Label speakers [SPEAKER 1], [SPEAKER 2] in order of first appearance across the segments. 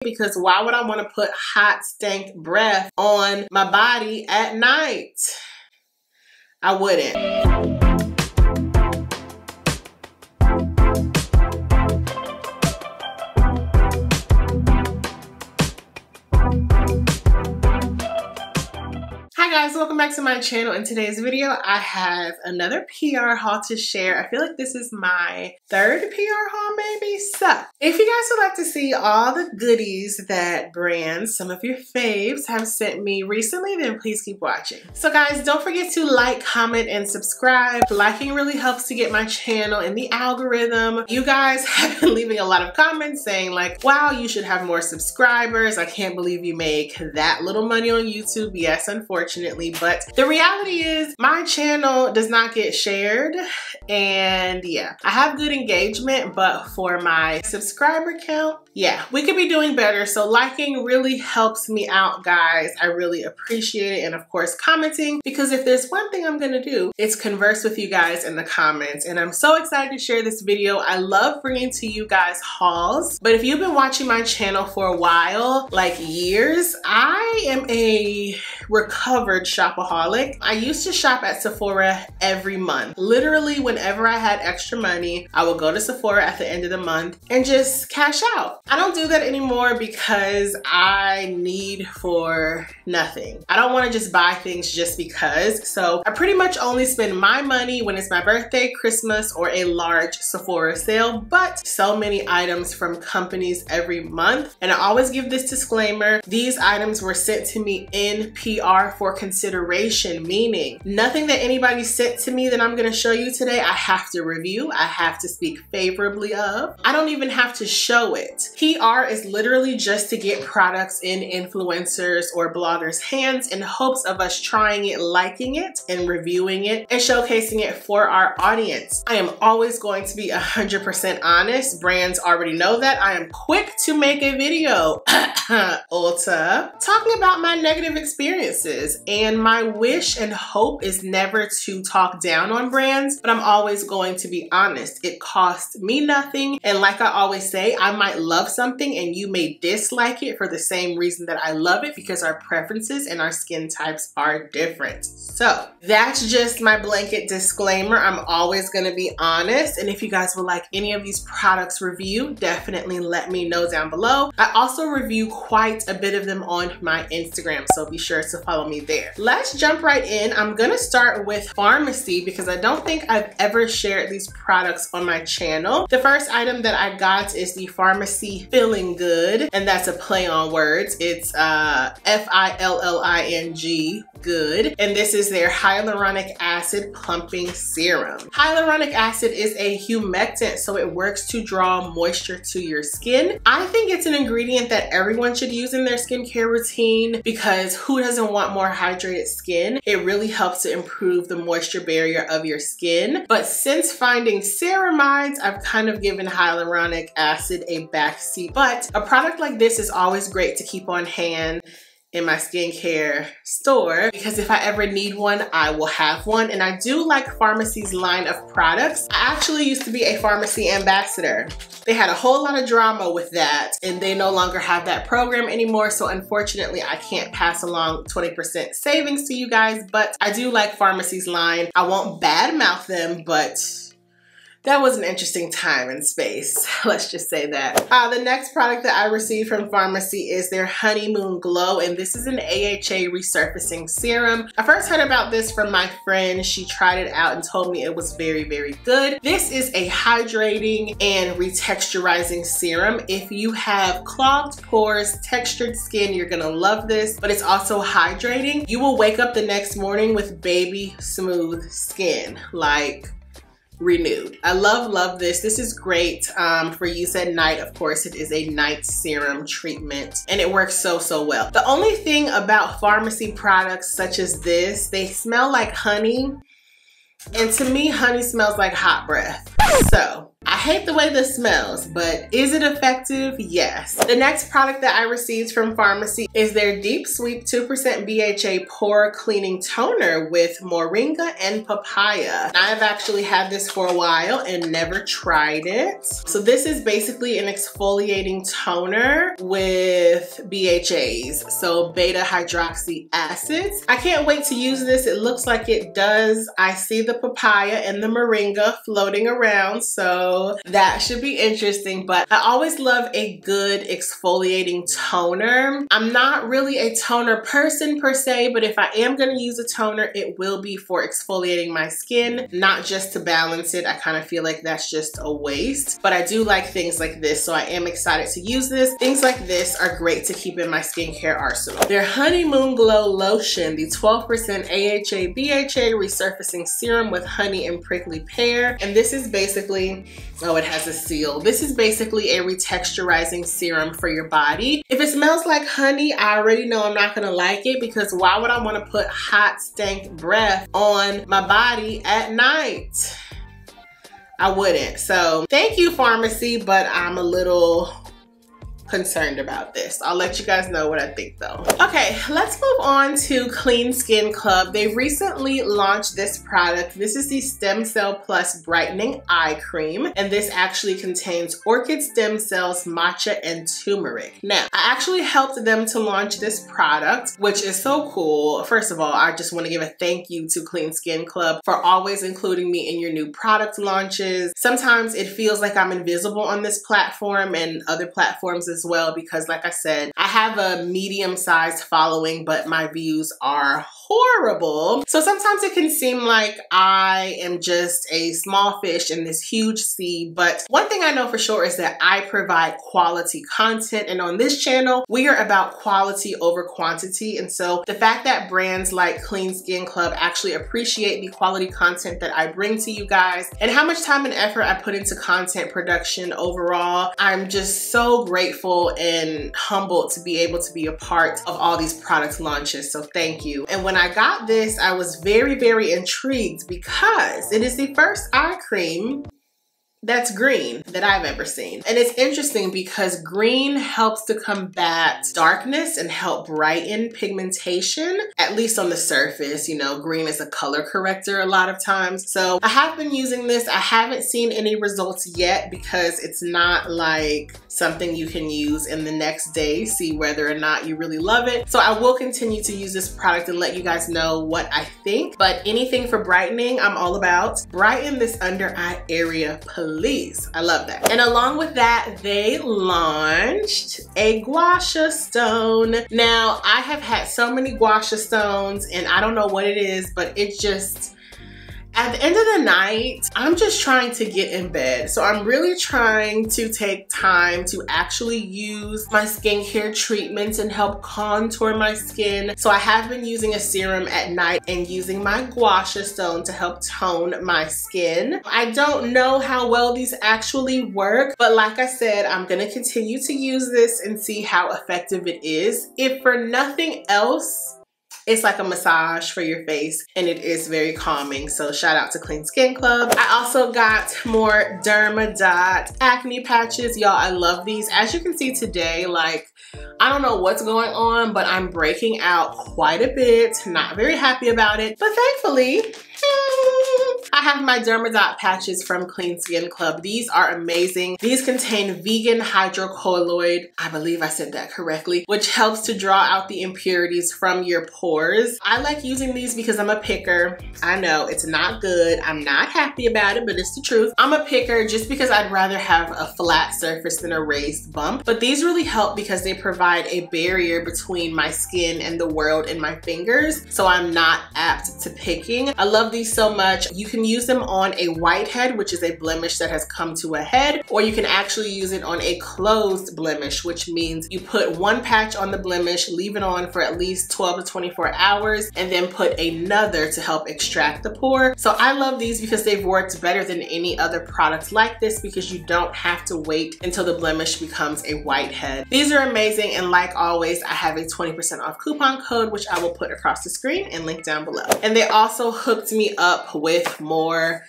[SPEAKER 1] because why would I want to put hot stank breath on my body at night? I wouldn't. Hi guys, welcome back to my channel. In today's video, I have another PR haul to share. I feel like this is my third PR haul maybe. So, if you guys would like to see all the goodies that brands, some of your faves, have sent me recently, then please keep watching. So guys, don't forget to like, comment, and subscribe. Liking really helps to get my channel in the algorithm. You guys have been leaving a lot of comments saying like, wow, you should have more subscribers. I can't believe you make that little money on YouTube. Yes, unfortunately, but the reality is my channel does not get shared, and yeah, I have good engagement, but for my subscriber count, yeah, we could be doing better. So liking really helps me out, guys. I really appreciate it. And of course, commenting, because if there's one thing I'm gonna do, it's converse with you guys in the comments. And I'm so excited to share this video. I love bringing to you guys hauls, but if you've been watching my channel for a while, like years, I am a recovered shopaholic. I used to shop at Sephora every month. Literally, whenever I had extra money, I would go to Sephora at the end of the month and just cash out. I don't do that anymore because I need for nothing. I don't want to just buy things just because. So I pretty much only spend my money when it's my birthday, Christmas, or a large Sephora sale, but so many items from companies every month. And I always give this disclaimer: these items were sent to me in PR for consideration, meaning nothing that anybody sent to me that I'm going to show you today I have to review, I have to speak favorably of. I don't even have to show it. PR is literally just to get products in influencers or bloggers' hands in hopes of us trying it, liking it, and reviewing it and showcasing it for our audience. I am always going to be 100% honest. Brands already know that. I am quick to make a video, Ulta, talking about my negative experiences, and my wish and hope is never to talk down on brands, but I'm always going to be honest. It cost me nothing, and like I always say, I might love something and you may dislike it for the same reason that I love it, because our preferences and our skin types are different. So that's just my blanket disclaimer. I'm always going to be honest, and if you guys would like any of these products reviewed, definitely let me know down below. I also review quite a bit of them on my Instagram, so be sure to follow me there. Let's jump right in. I'm gonna start with Farmacy because I don't think I've ever shared these products on my channel. The first item that I got is the Farmacy Feeling Good, and that's a play on words. It's F-I-L-L-I-N-G, good, and this is their hyaluronic acid plumping serum. Hyaluronic acid is a humectant, so it works to draw moisture to your skin. I think it's an ingredient that everyone should use in their skincare routine, because who doesn't want more hydrated skin? It really helps to improve the moisture barrier of your skin. But since finding ceramides, I've kind of given hyaluronic acid a backseat. But a product like this is always great to keep on hand in my skincare store, because if I ever need one, I will have one. And I do like Farmacy's line of products. I actually used to be a Farmacy ambassador. They had a whole lot of drama with that, and they no longer have that program anymore. So unfortunately, I can't pass along 20% savings to you guys, but I do like Farmacy's line. I won't badmouth them, but that was an interesting time and space. Let's just say that. The next product that I received from Farmacy is their Honeymoon Glow, and this is an AHA resurfacing serum. I first heard about this from my friend. She tried it out and told me it was very, very good. This is a hydrating and retexturizing serum. If you have clogged pores, textured skin, you're gonna love this, but it's also hydrating. You will wake up the next morning with baby smooth skin, like renewed. I love this. This is great for use at night. Of course, it is a night serum treatment, and it works so well. The only thing about Farmacy products such as this, they smell like honey, And to me, honey smells like hot breath. So I hate the way this smells, but is it effective? Yes. The next product that I received from Farmacy is their Deep Sweep 2% BHA Pore Cleaning Toner with Moringa and Papaya. I've actually had this for a while and never tried it. So this is basically an exfoliating toner with BHAs, so beta hydroxy acids. I can't wait to use this. It looks like it does. I see the papaya and the moringa floating around, so that should be interesting. But I always love a good exfoliating toner. I'm not really a toner person per se, but if I am going to use a toner, it will be for exfoliating my skin, not just to balance it. I kind of feel like that's just a waste, but I do like things like this, so I am excited to use this. Things like this are great to keep in my skincare arsenal. Their Honeymoon Glow Lotion, the 12% AHA BHA Resurfacing Serum with honey and prickly pear, and this is basically, oh, it has a seal. This is basically a retexturizing serum for your body. If it smells like honey, I already know I'm not gonna like it, because why would I want to put hot stank breath on my body at night? I wouldn't. So thank you, Farmacy, but I'm a little concerned about this. I'll let you guys know what I think though. Okay, let's move on to Clean Skin Club. They recently launched this product. This is the Stem Cell Plus Brightening Eye Cream, and this actually contains orchid stem cells, matcha, and turmeric. Now, I actually helped them to launch this product, which is so cool. First of all, I just want to give a thank you to Clean Skin Club for always including me in your new product launches. Sometimes it feels like I'm invisible on this platform and other platforms as well, because like I said, I have a medium-sized following, but my views are horrible. So sometimes it can seem like I am just a small fish in this huge sea, but one thing I know for sure is that I provide quality content, and on this channel, we are about quality over quantity. And so the fact that brands like Clean Skin Club actually appreciate the quality content that I bring to you guys and how much time and effort I put into content production overall, I'm just so grateful and humbled to be able to be a part of all these product launches. So thank you. And when I got this, I was very, very intrigued because it is the first eye cream that's green that I've ever seen. And it's interesting because green helps to combat darkness and help brighten pigmentation, at least on the surface. You know, green is a color corrector a lot of times. So I have been using this. I haven't seen any results yet because it's not like something you can use in the next day, see whether or not you really love it. So I will continue to use this product and let you guys know what I think. But anything for brightening, I'm all about. Brighten this under eye area, please. I love that. And along with that, they launched a gua sha stone. Now, I have had so many gua sha stones and I don't know what it is, but it just, at the end of the night, I'm just trying to get in bed. So I'm really trying to take time to actually use my skincare treatments and help contour my skin. So I have been using a serum at night and using my gua sha stone to help tone my skin. I don't know how well these actually work, but like I said, I'm gonna continue to use this and see how effective it is. If for nothing else, it's like a massage for your face and it is very calming. So shout out to Clean Skin Club. I also got more Dermadot acne patches. Y'all, I love these. As you can see today, like, I don't know what's going on, but I'm breaking out quite a bit. Not very happy about it, but thankfully, I have my Dermadot patches from Clean Skin Club. These are amazing. These contain vegan hydrocolloid, I believe I said that correctly, which helps to draw out the impurities from your pores. I like using these because I'm a picker. I know it's not good. I'm not happy about it, but it's the truth. I'm a picker just because I'd rather have a flat surface than a raised bump. But these really help because they provide a barrier between my skin and the world and my fingers. So I'm not apt to picking. I love these so much. You can use them on a whitehead, which is a blemish that has come to a head, or you can actually use it on a closed blemish, which means you put one patch on the blemish, leave it on for at least 12 to 24 hours, and then put another to help extract the pore. So I love these because they've worked better than any other products like this, because you don't have to wait until the blemish becomes a whitehead. These are amazing, and like always, I have a 20% off coupon code, which I will put across the screen and link down below. And they also hooked me up with more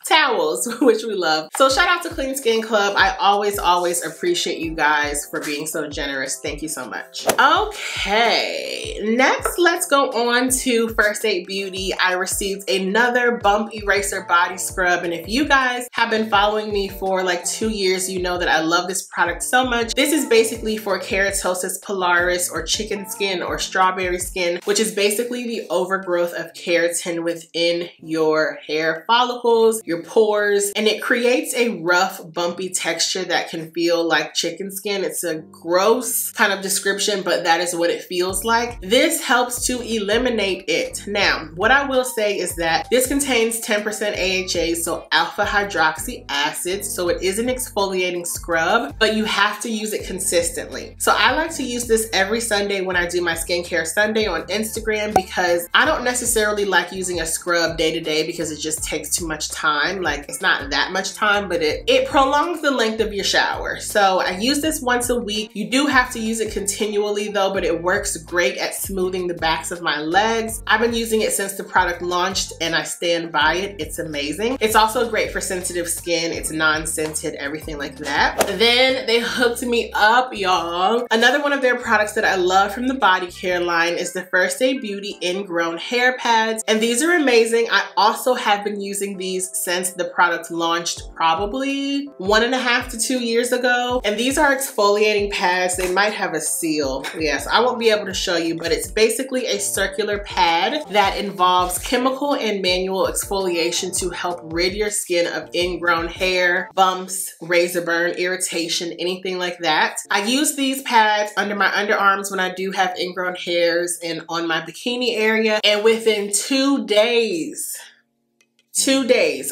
[SPEAKER 1] towels, which we love. So shout out to Clean Skin Club. I always appreciate you guys for being so generous. Thank you so much. Okay, next let's go on to First Aid Beauty. I received another Bump Eraser Body Scrub, and if you guys have been following me for like 2 years, you know that I love this product so much. This is basically for keratosis pilaris, or chicken skin, or strawberry skin, which is basically the overgrowth of keratin within your hair follicles, your pores, and it creates a rough, bumpy texture that can feel like chicken skin. It's a gross kind of description, but that is what it feels like. This helps to eliminate it. Now, what I will say is that this contains 10% AHA, so alpha hydroxy acid, so it is an exfoliating scrub, but you have to use it consistently. So I like to use this every Sunday when I do my Skincare Sunday on Instagram, because I don't necessarily like using a scrub day to day because it just takes too much time. Like, it's not that much time, but it prolongs the length of your shower. So I use this once a week. You do have to use it continually though, but it works great at smoothing the backs of my legs. I've been using it since the product launched, and I stand by it. It's amazing. It's also great for sensitive skin. It's non-scented, everything like that. Then they hooked me up, y'all. Another one of their products that I love from the body care line is the First Aid Beauty Ingrown Hair Pads, and these are amazing. I also have been using these since the product launched, probably 1.5 to 2 years ago. And these are exfoliating pads. They might have a seal. Yes, I won't be able to show you, but it's basically a circular pad that involves chemical and manual exfoliation to help rid your skin of ingrown hair, bumps, razor burn, irritation, anything like that. I use these pads under my underarms when I do have ingrown hairs and on my bikini area, and within 2 days,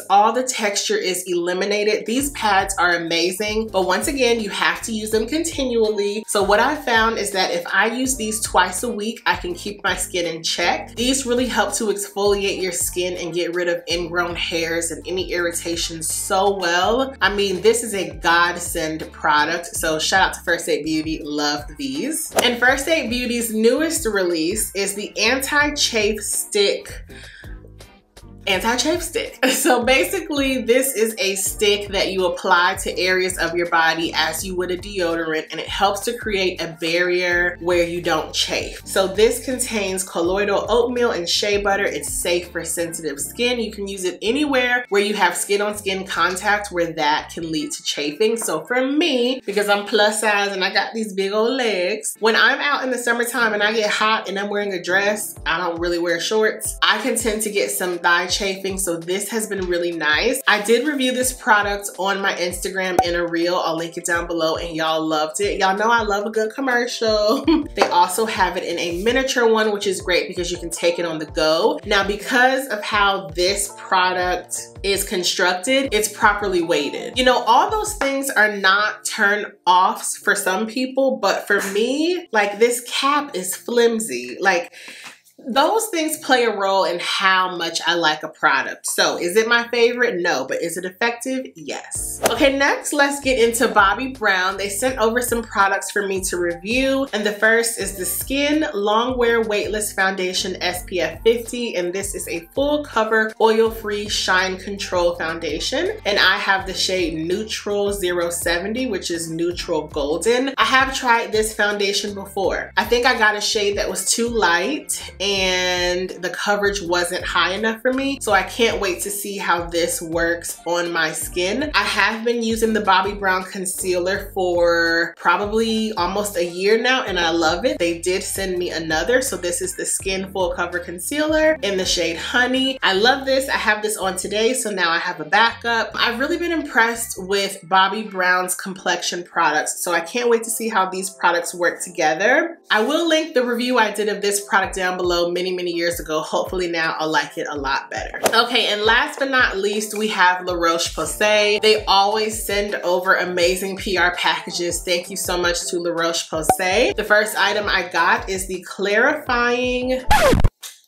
[SPEAKER 1] all the texture is eliminated. These pads are amazing, but once again, you have to use them continually. So what I found is that if I use these twice a week, I can keep my skin in check. These really help to exfoliate your skin and get rid of ingrown hairs and any irritation so well. I mean, this is a godsend product. So shout out to First Aid Beauty, love these. And First Aid Beauty's newest release is the anti-chafe stick. So basically, this is a stick that you apply to areas of your body as you would a deodorant, and it helps to create a barrier where you don't chafe. So this contains colloidal oatmeal and shea butter. It's safe for sensitive skin. You can use it anywhere where you have skin-on-skin contact where that can lead to chafing. So for me, because I'm plus size and I got these big old legs, when I'm out in the summertime and I get hot and I'm wearing a dress, I don't really wear shorts, I can tend to get some thigh chafing, so this has been really nice. I did review this product on my Instagram in a reel. I'll link it down below, and y'all loved it. Y'all know I love a good commercial. They also have it in a miniature one, which is great because you can take it on the go. Now, because of how this product is constructed, it's properly weighted. You know, all those things are not turn offs for some people, but for me, like, this cap is flimsy. Like, those things play a role in how much I like a product. So is it my favorite? No, but is it effective? Yes. Okay, next let's get into Bobbi Brown. They sent over some products for me to review, and the first is the Skin Longwear Weightless Foundation SPF 50, and this is a full cover oil-free shine control foundation, and I have the shade Neutral 070, which is neutral golden. I have tried this foundation before. I think I got a shade that was too light and the coverage wasn't high enough for me, so I can't wait to see how this works on my skin. I have been using the Bobbi Brown concealer for probably almost a year now, and I love it. They did send me another, so this is the Skin Full Cover Concealer in the shade Honey. I love this. I have this on today, so now I have a backup. I've really been impressed with Bobbi Brown's complexion products, so I can't wait to see how these products work together. I will link the review I did of this product down below ago, many years ago. Hopefully now I'll like it a lot better. Okay, and last but not least, we have Roche-Posay. They always send over amazing PR packages. Thank you so much to Roche-Posay. The first item I got is the clarifying,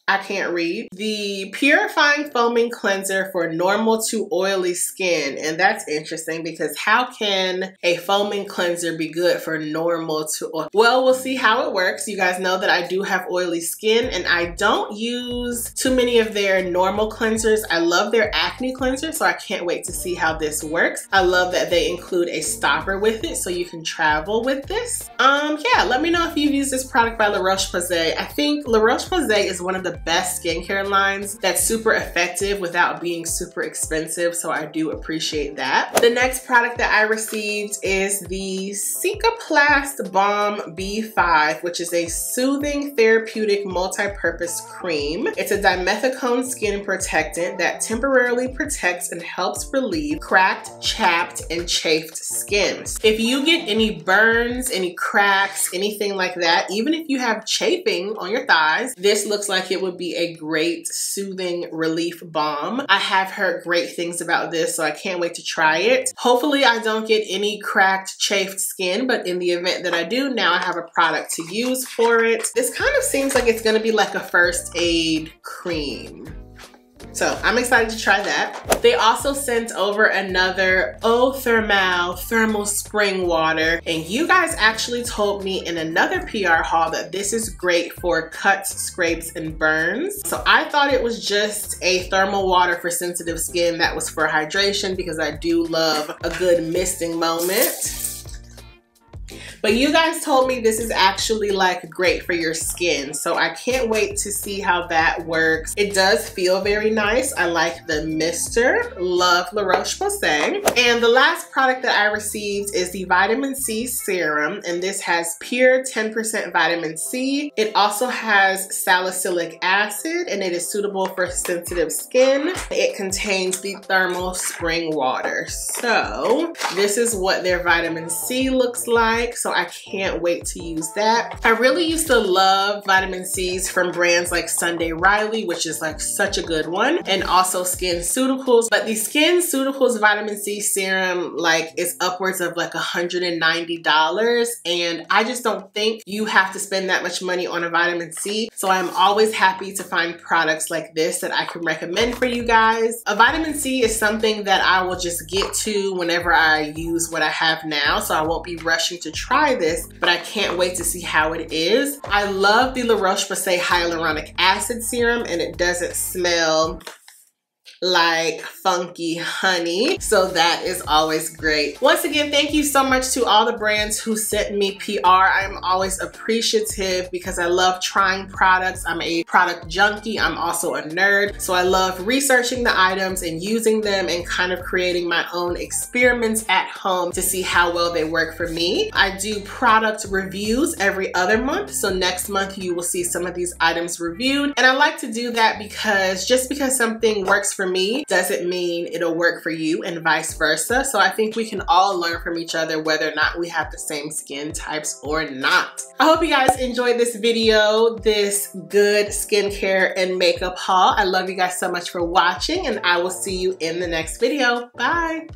[SPEAKER 1] I can't read, the purifying foaming cleanser for normal to oily skin. And that's interesting because how can a foaming cleanser be good for normal to oil? Well, we'll see how it works. You guys know that I do have oily skin and I don't use too many of their normal cleansers. I love their acne cleanser, so I can't wait to see how this works. I love that they include a stopper with it so you can travel with this. Yeah, let me know if you've used this product by Roche-Posay. I think Roche-Posay is one of the best skincare lines that's super effective without being super expensive, so I do appreciate that. The next product that I received is the Cicaplast Balm B5, which is a soothing therapeutic multi-purpose cream. It's a dimethicone skin protectant that temporarily protects and helps relieve cracked, chapped, and chafed skin. If you get any burns, any cracks, anything like that, even if you have chafing on your thighs, this looks like it would be a great soothing relief balm. I have heard great things about this, so I can't wait to try it. Hopefully I don't get any cracked, chafed skin, but in the event that I do, now I have a product to use for it. This kind of seems like it's gonna be like a first aid cream. So I'm excited to try that. They also sent over another Eau Thermale thermal spring water. And you guys actually told me in another PR haul that this is great for cuts, scrapes, and burns. So I thought it was just a thermal water for sensitive skin that was for hydration because I do love a good misting moment. But you guys told me this is actually like great for your skin. So I can't wait to see how that works. It does feel very nice. I like the mister. Love Roche-Posay. And the last product that I received is the vitamin C serum. And this has pure 10% vitamin C. It also has salicylic acid and it is suitable for sensitive skin. It contains the thermal spring water. So this is what their vitamin C looks like. So I can't wait to use that. I really used to love vitamin C's from brands like Sunday Riley, which is like such a good one, and also SkinCeuticals. But the SkinCeuticals vitamin C serum like is upwards of like $190, and I just don't think you have to spend that much money on a vitamin C. So I'm always happy to find products like this that I can recommend for you guys. A vitamin C is something that I will just get to whenever I use what I have now, so I won't be rushing to try this, but I can't wait to see how it is. I love the Roche-Posay hyaluronic acid serum and it doesn't smell like funky honey, so that is always great. Once again, thank you so much to all the brands who sent me PR. I'm always appreciative because I love trying products. I'm a product junkie. I'm also a nerd, so I love researching the items and using them and kind of creating my own experiments at home to see how well they work for me. I do product reviews every other month, so next month you will see some of these items reviewed, and I like to do that because just because something works for me doesn't mean it'll work for you and vice versa. So I think we can all learn from each other whether or not we have the same skin types or not. I hope you guys enjoyed this video, this good skincare and makeup haul. I love you guys so much for watching and I will see you in the next video. Bye.